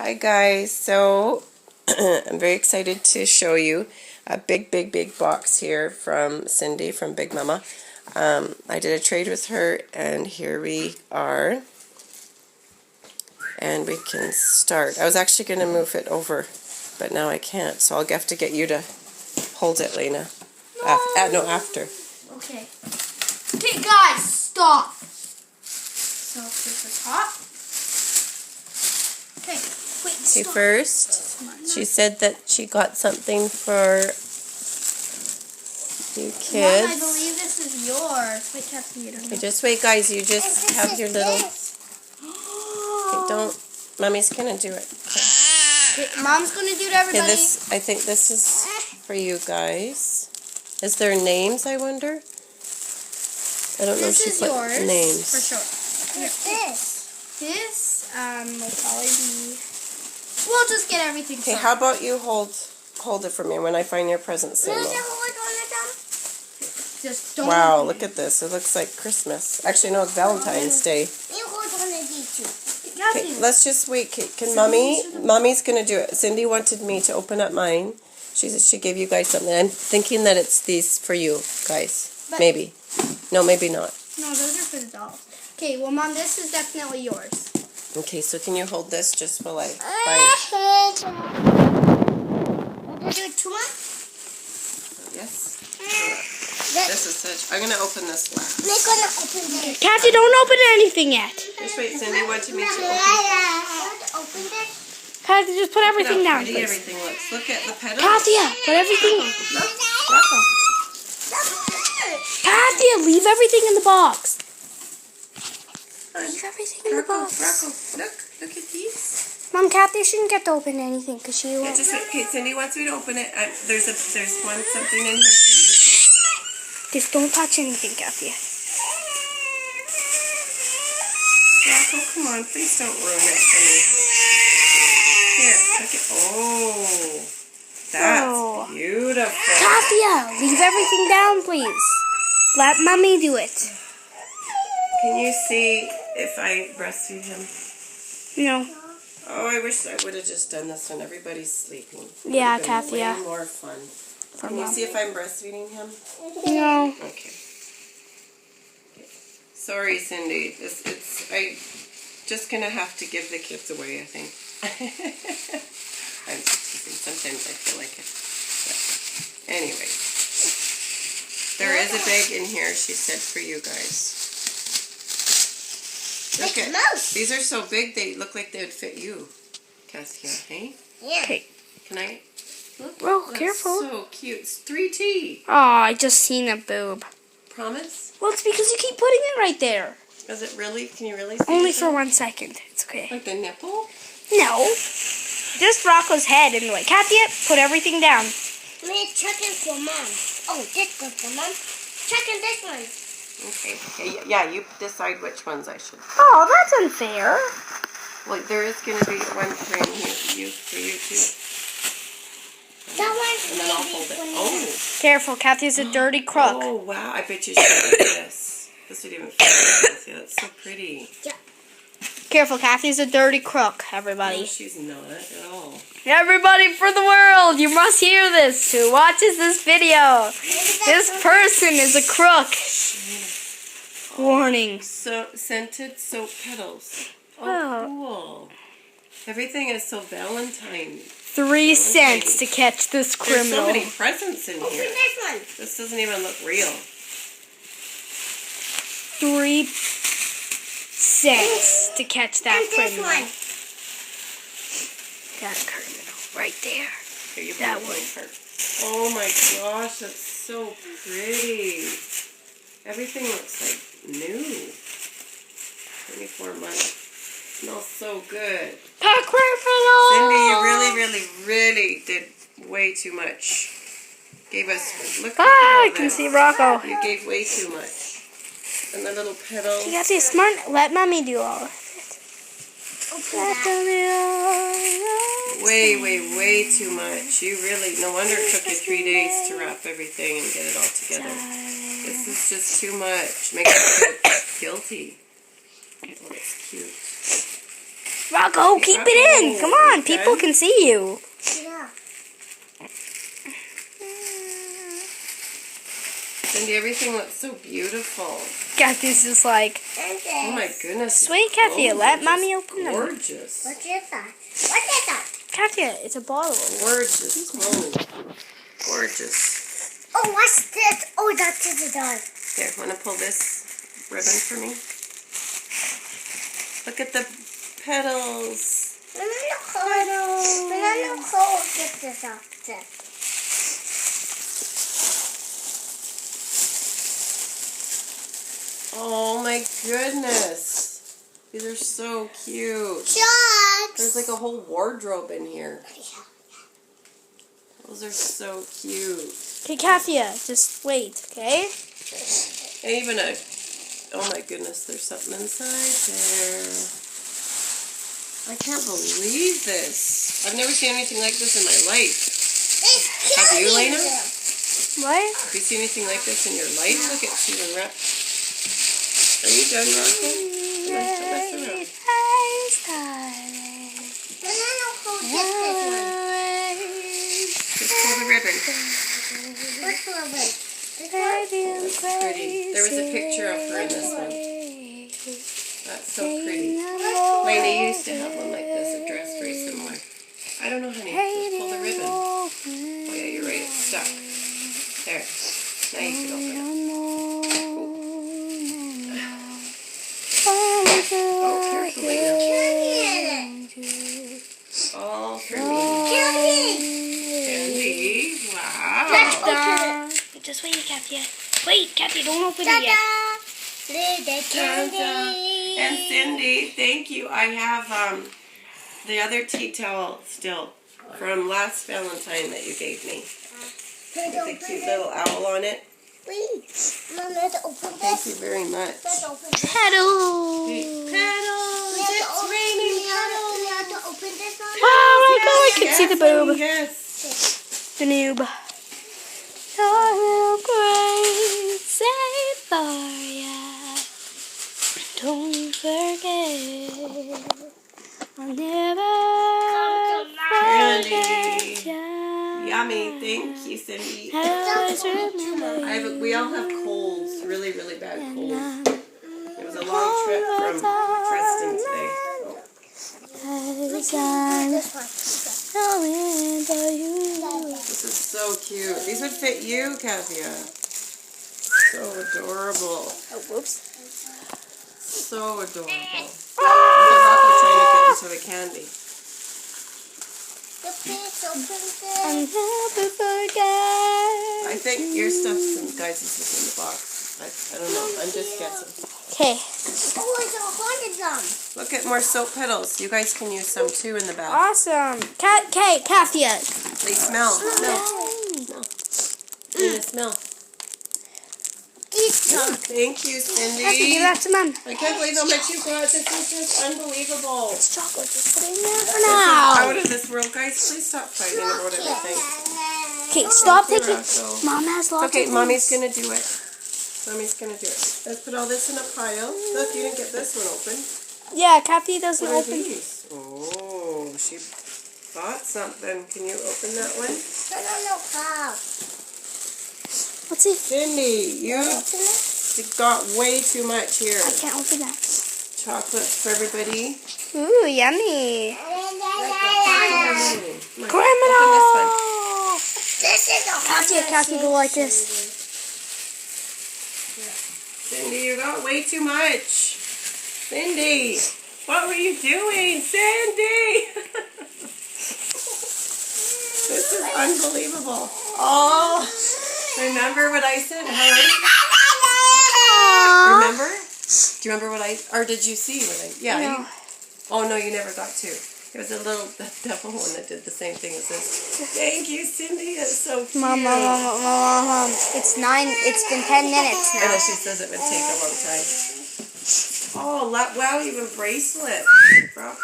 Hi guys, so I'm very excited to show you a big box here from Cindy from Big Mama. I did a trade with her and here we are, and we can start. I was actually going to move it over, but now I can't, so I'll have to get you to hold it, Lena. No, after. Okay. Okay guys, stop. So this is hot. Okay, wait, stop. Okay, first, she said that she got something for you kids. Mom, I believe this is yours. Wait, Kathy, you don't know. Okay, just wait, guys. You just have your little... Okay, don't... Mommy's gonna do it. Okay, Mom's gonna do it, everybody. Okay, I think this is for you guys. Is there names, I wonder? I don't know if she put names. For sure. What's this? This, will probably be... We'll just get everything. Okay, how about you hold it for me when I find your present, Cindy? Just don't. Wow, look at this. It looks like Christmas. Actually, no, it's Valentine's Day. Okay, let's just wait. Can Mommy's going to do it. Cindy wanted me to open up mine. She gave you guys something. I'm thinking that it's these for you guys. But maybe. No, maybe not. No, those are for the dolls. Okay, well, Mom, this is definitely yours. Okay, so can you hold this just while I find... Do it too much? Yes. This is such... I'm going to open this last. I'm going to open this. Kathy, don't open anything yet. Just wait, Cindy wanted me to open this. Kathy, just put everything down, please. Everything looks. Look at the petals. Kathy, put everything... Kathy, leave everything in the box. Leave everything in the box. Look at these. Mom, Kathy shouldn't get to open anything because she won't. Okay, Cindy wants me to open it. There's something in here for you too. Just don't touch anything, Kathy. Rocco, come on, please don't ruin it for me. Here, look at. Oh, that's beautiful. Kathy, leave everything down, please. Let Mommy do it. Can you see if I breastfeed him? No. Oh, I wish I would have just done this when everybody's sleeping. Yeah, Kathy. Way more fun. Can you see if I'm breastfeeding him? No. Okay. Sorry, Cindy. I just gonna have to give the kids away, I think. I'm just teasing. Sometimes I feel like it. But anyway, there is a bag in here. She said for you guys. Look at these are so big they look like they would fit you, Cassia. Hey. Yeah. Okay. Can I? Look. Oh, careful. So cute. It's 3T. Oh, I just seen a boob. Promise? Well, it's because you keep putting it right there. Is it really? Can you really see Only it? for 1 second. It's okay. Like the nipple? No. Just Rocco's head in the way. Kathy, put everything down. Let me check it for Mom. Oh, this one for Mom. Checking this one. Okay. Yeah, you decide which ones I should. Oh, that's unfair. Well, there is going to be one for you too. That one's and then I'll hold it. Oh. Careful, Kathy's a dirty crook. Oh, wow. I bet you should do this. This would even fit. Yeah, that's so pretty. Yeah. Careful, Kathy's a dirty crook, everybody. No, she's not at all. Everybody for the world, you must hear this. Who watches this video? This person is a crook. Warning. So scented soap petals. Oh, cool. Everything is so Valentine. 3 cents to catch this criminal. There's so many presents in here. Open this one. This doesn't even look real. 3 cents to catch that criminal. That criminal right there. Here, you that one. Oh my gosh, that's so pretty. Everything looks like new. 24 months. Smells so good. That criminal! Cindy, you really did way too much. Gave us, look at I can see Rocco. You gave way too much. And the little petals. You got to be smart. Let Mommy do all of it. Way too much. You really, no wonder it took you 3 days to wrap everything and get it all together. This is just too much. Makes me feel guilty. Oh, it's cute. Rocco, keep it in. Come on, Okay. people can see you. Yeah. Cindy, everything looks so beautiful. Kathy's just like, Oh my goodness. sweet Kathy, these let clothes are mommy just open them. Gorgeous. What is that? What is that? Kathy, it's a bottle. Gorgeous clothes. Gorgeous. Oh, what's this? Oh, that's the dog. Here, want to pull this ribbon for me? Look at the petals. Banana cold get this off this. Oh my goodness. These are so cute. Sharks. There's like a whole wardrobe in here. Those are so cute. Okay, Kathia, just wait, okay? And even a, oh my goodness, there's something inside there. I can't believe this. I've never seen anything like this in my life. Have you, Lena? What? Have you seen anything like this in your life? Look at she unwrapped. Are you done, Rocco? Banana cold get this one. Just pull the ribbon. What's the ribbon? This one? That's pretty. There was a picture of her in this one. That's so pretty. Lena used to have one like this, a dress very similar. I don't know, honey. Just pull the ribbon. Oh yeah, you're right. It's stuck. There. Now you can open it. Oh, carefully now. All for me. Candy. Wow. Just wait, Kathia. Wait, Kathia, don't open it yet. Candy. And Cindy, thank you. I have the other tea towel still from last Valentine that you gave me. With a cute little owl on it. Please. Mom, let's open Thank this. you very much. Let's open this. Petals. Petals! We have to It's open- raining we have petals! to- We have to open this one. Oh my god, I can see the boob. Yes. The noob. Your little great say for ya. Don't forget. I'll never Candy. forget ya. Yummy. Thank you, Cindy. I always remember We all have colds. Really, really bad colds. you. It was a long trip from Preston today. As I'm This one. going for you. This is so cute. These would fit you, Kathia. So adorable. Oh, whoops. So adorable. Look at Rocco trying to get into the candy. Please open this. I'll never forget. I think your stuff, guys, is in the box. I don't know. I'm just guessing. Okay. Oh, it's a hundred of them. Look at more soap petals. You guys can use some too in the bath. Awesome. Okay, Kathia. They smell. Smell. Smell. These Oh, thank you, Kathia, Cindy. give that to Mom. I can't believe how much you got. This is just unbelievable. Chocolate, just put it in there for This is now. out of this world, guys. Please stop fighting about everything. Okay, stop Thank you, taking. Rocco. Mom has lots Okay, of Mommy's things. gonna do it. Mommy's gonna do it. Let's put all this in a pile. Look, you didn't get this one open. Yeah, Kathy doesn't What are open. these? Oh, she bought something. Can you open that one? banana cow. What's it? Cindy, you got way too much here. I can't open that. Chocolate for everybody. Ooh, yummy. Criminal. Criminal. This is a Kathy, go like this. Cindy, you got way too much. Cindy, what were you doing? Cindy! This is unbelievable. Oh, remember what I said, Helen? Remember? Do you remember what or did you see what I, yeah. No. You, oh no, you never got to. There was a little devil one that did the same thing as this. Thank you, Cindy. That's so cute. Mom. It's been 10 minutes I know now. she says it would take a long time. Oh, wow, you have a bracelet. Bravo.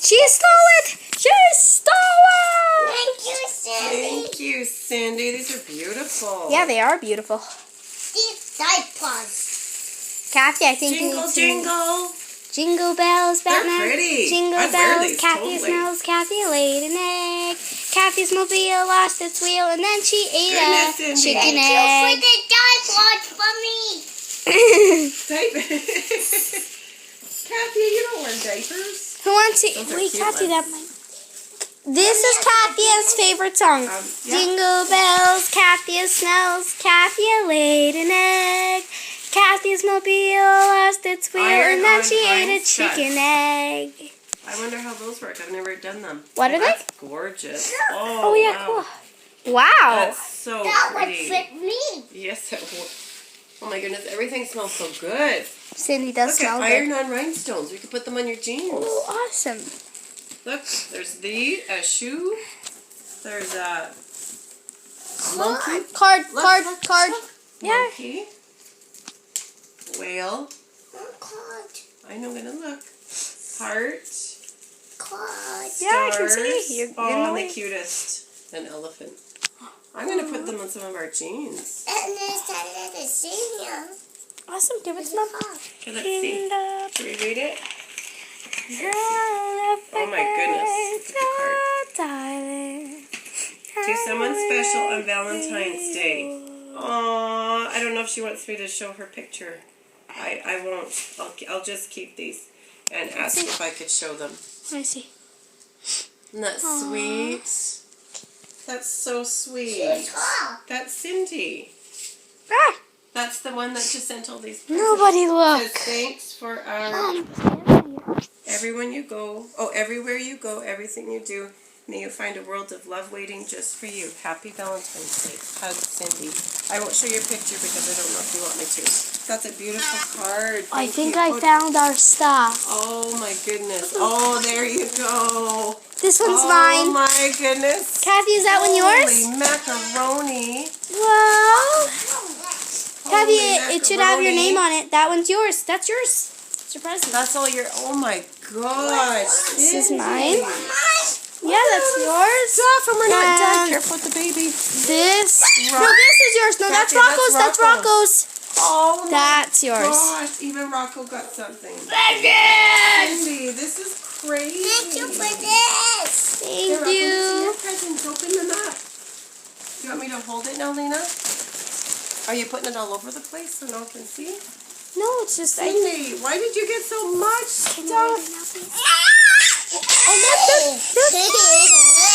She stole it. She stole it. Thank you, Cindy. Thank you, Cindy. These are beautiful. Yeah, they are beautiful. These diapers. Kathy, I think you Jingle, need to. jingle. Jingle bells, They're Batman. pretty. Jingle I'd wear bells, these, Kathy totally. smells, Kathy laid an egg. Kathy's mobile lost its wheel and then she ate Goodness, a Cindy. chicken Thank egg. you for the diapod for me. Type. Kathy, you don't wear diapers. Who wants to? Those are Wait, cute Kathy, ones. that might. This is Kathy's favorite song. Yeah. Jingle bells, Kathy smells, Kathy laid an egg. Kathy's mobile lost its wheel Iron and then on she ate a pine studs. chicken egg. I wonder how those work. I've never done them. What are they? That's gorgeous. Oh yeah, wow. cool. Wow. That's so That would pretty. fit me. Yes, it would. Oh my goodness, everything smells so good. Cindy does Look smell at good. iron on rhinestones. We could put them on your jeans. Oh, awesome. Look, there's a shoe. There's a monkey. Card. Look, Yeah. Monkey. Whale. Card. I know, I'm gonna look. Heart. Card. Yeah, I can Stars. see. You're in the Oh, way. the cutest. An elephant. I'm gonna put them on some of our jeans. And there's a little senior. Awesome. Give it to them. Okay, let's see. Can we read it? Oh my goodness. Look at the To someone special on Valentine's Day. Aww, I don't know if she wants me to show her picture. I won't. I'll just keep these and ask if I could show them. I see. Isn't that sweet? That's so sweet. Tall. That's Cindy. Ah, That's the one that just sent all these presents. nobody Says, look. thanks for our everywhere you go, everything you do. May you find a world of love waiting just for you. Happy Valentine's Day. Hug, Cindy. I won't show you a picture because I don't know if you want me to. That's a beautiful card. I Thank think you. I found our stuff. Oh my goodness. Oh, there you go. This one's Oh mine. my goodness. Kathy, is that one yours? Holy macaroni. Well, Kathy, Holy it should have your macaroni. name on it. That one's yours. That's yours. It's your present. That's all your. Oh my gosh. This is Cindy. mine. Yeah, that's yours. Stop, and we're not done. And Careful with the baby. This. No, this is yours. No, that's Kathy, that's Rocco's. That's Rocco's. Oh my That's yours. gosh. Even Rocco got something. Presents. Cindy, this is crazy. Thank you for this. Here, Thank Rocco, these are you. your presents. Open them up. Do you want me to hold it now, Lena? Are you putting it all over the place so no one can see? No, it's just I. Cindy, why did you get so much stuff? Oh, look.